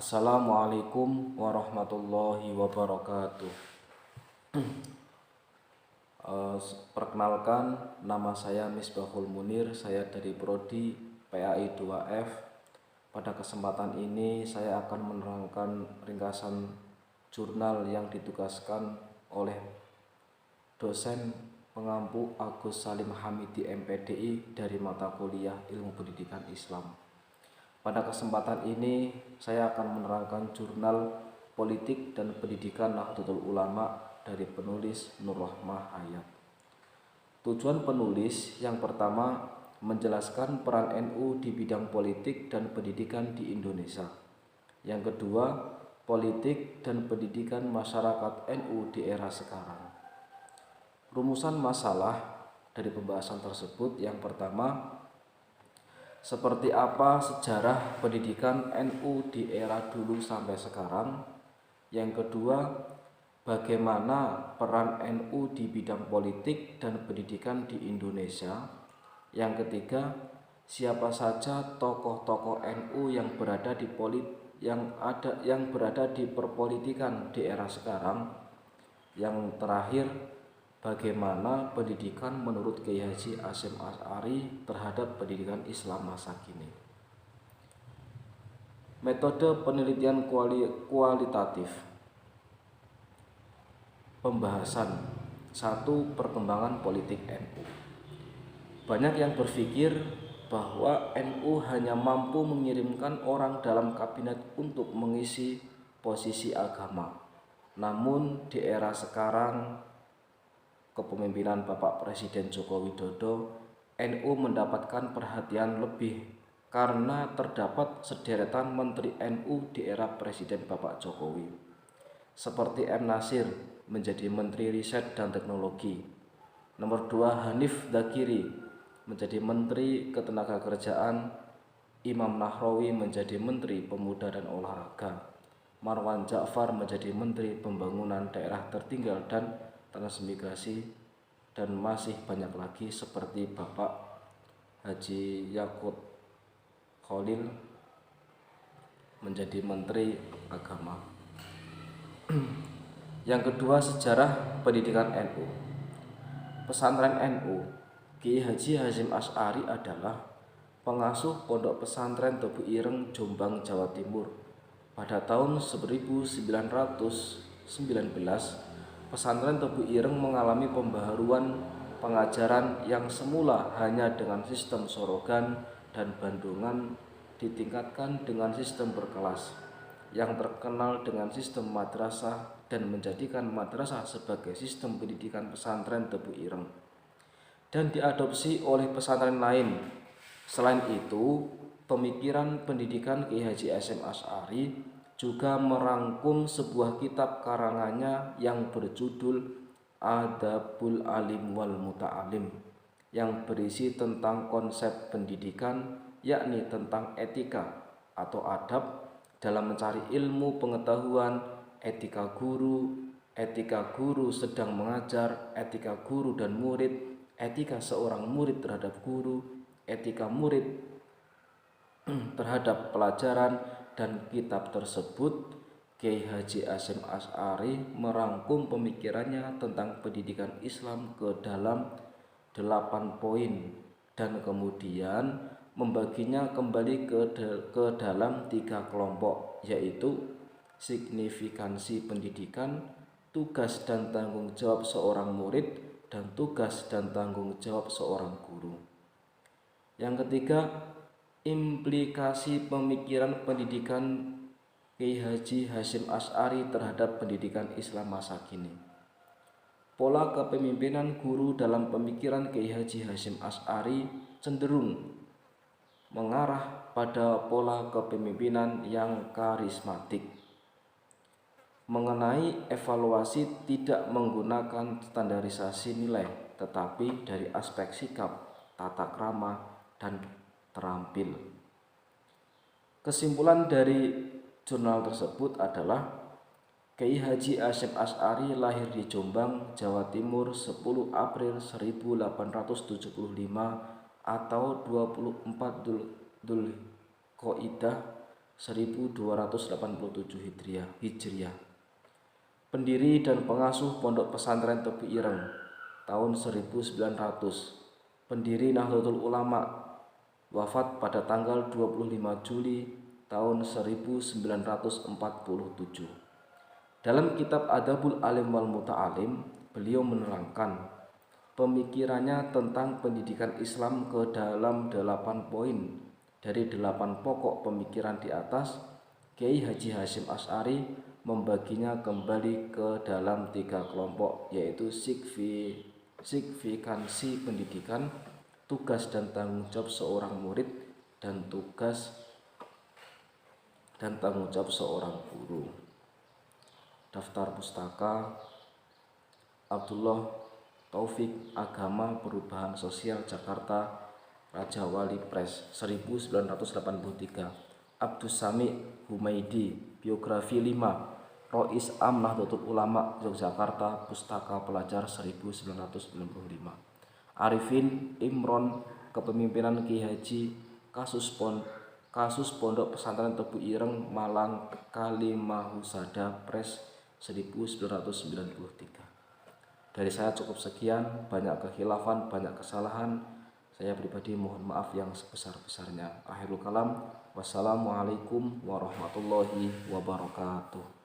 Assalamualaikum warahmatullahi wabarakatuh. Perkenalkan, nama saya Misbahul Munir, saya dari Prodi PAI 2F. Pada kesempatan ini saya akan menerangkan ringkasan jurnal yang ditugaskan oleh dosen pengampu Agus Salim Hamidi MPDI dari mata kuliah Ilmu Pendidikan Islam. Pada kesempatan ini saya akan menerangkan jurnal Politik dan Pendidikan Nahdlatul Ulama dari penulis Nur Rohmah Hayat. Tujuan penulis yang pertama menjelaskan peran NU di bidang politik dan pendidikan di Indonesia. Yang kedua, politik dan pendidikan masyarakat NU di era sekarang. Rumusan masalah dari pembahasan tersebut yang pertama, seperti apa sejarah pendidikan NU di era dulu sampai sekarang. Yang kedua, bagaimana peran NU di bidang politik dan pendidikan di Indonesia. Yang ketiga, siapa saja tokoh-tokoh NU yang berada di perpolitikan di era sekarang. Yang terakhir, bagaimana pendidikan menurut Kiai Haji Hasyim Asy'ari terhadap pendidikan Islam masa kini. Metode penelitian kualitatif. Pembahasan 1. Perkembangan politik NU. Banyak yang berpikir bahwa NU hanya mampu mengirimkan orang dalam kabinet untuk mengisi posisi agama. Namun di era sekarang, kepemimpinan Bapak Presiden Joko Widodo, NU mendapatkan perhatian lebih karena terdapat sederetan menteri NU di era Presiden Bapak Jokowi, seperti M. Nasir menjadi Menteri Riset dan Teknologi. Nomor 2, Hanif Dzakiri menjadi Menteri Ketenagakerjaan, Imam Nahrawi menjadi Menteri Pemuda dan Olahraga, Marwan Ja'far menjadi Menteri Pembangunan Daerah Tertinggal dan Transmigrasi, dan masih banyak lagi seperti Bapak Haji Yaqut Khalil menjadi Menteri Agama. Yang kedua, sejarah pendidikan NU. Pesantren NU Kiai Haji Hasyim Asy'ari adalah pengasuh Pondok Pesantren Tebu Ireng, Jombang, Jawa Timur. Pada tahun 1919, Pesantren Tebu Ireng mengalami pembaharuan pengajaran yang semula hanya dengan sistem sorogan dan bandungan ditingkatkan dengan sistem berkelas yang terkenal dengan sistem madrasah dan menjadikan madrasah sebagai sistem pendidikan pesantren Tebu Ireng dan diadopsi oleh pesantren lain. Selain itu, pemikiran pendidikan Kiai Haji Hasyim Asy'ari juga merangkum sebuah kitab karangannya yang berjudul Adabul Alim wal Muta'alim, yang berisi tentang konsep pendidikan, yakni tentang etika atau adab dalam mencari ilmu pengetahuan, etika guru sedang mengajar, etika guru dan murid, etika seorang murid terhadap guru, etika murid terhadap pelajaran. Dan kitab tersebut Kiai Haji Hasyim Asy'ari merangkum pemikirannya tentang pendidikan Islam ke dalam 8 poin dan kemudian membaginya kembali ke dalam 3 kelompok, yaitu signifikansi pendidikan, tugas dan tanggung jawab seorang murid, dan tugas dan tanggung jawab seorang guru. Yang ketiga, implikasi pemikiran pendidikan Kiai Haji Hasyim Asy'ari terhadap pendidikan Islam masa kini. Pola kepemimpinan guru dalam pemikiran Kiai Haji Hasyim Asy'ari cenderung mengarah pada pola kepemimpinan yang karismatik. Mengenai evaluasi tidak menggunakan standarisasi nilai, tetapi dari aspek sikap, tata krama, dan terampil. Kesimpulan dari jurnal tersebut adalah Kiai Haji Hasyim Asy'ari lahir di Jombang, Jawa Timur 10 April 1875 atau 24 Dzulqa'dah 1287 Hijriah. Pendiri dan pengasuh Pondok Pesantren Tebu Ireng tahun 1900. Pendiri Nahdlatul Ulama, wafat pada tanggal 25 Juli tahun 1947. Dalam kitab Adabul Alim wal Muta'alim, beliau menerangkan pemikirannya tentang pendidikan Islam ke dalam 8 poin. Dari 8 pokok pemikiran di atas, Kiai Haji Hasyim Asy'ari membaginya kembali ke dalam 3 kelompok, yaitu signifikansi pendidikan, tugas dan tanggung jawab seorang murid, dan tugas dan tanggung jawab seorang guru. Daftar pustaka Abdullah Taufik, Agama Perubahan Sosial, Jakarta, Raja Wali Press, 1983. Abdus Sami Humaidi, Biografi 5, Rois Am Nahdlatul Ulama, Yogyakarta, Pustaka Pelajar, 1995. Arifin Imron, Kepemimpinan Ki Haji, kasus Pondok Pesantren Tebu Ireng, Malang, Kalimahusada Press, 1993. Dari saya cukup sekian, banyak kekhilafan, banyak kesalahan. Saya pribadi mohon maaf yang sebesar-besarnya. Akhirul kalam, wassalamualaikum warahmatullahi wabarakatuh.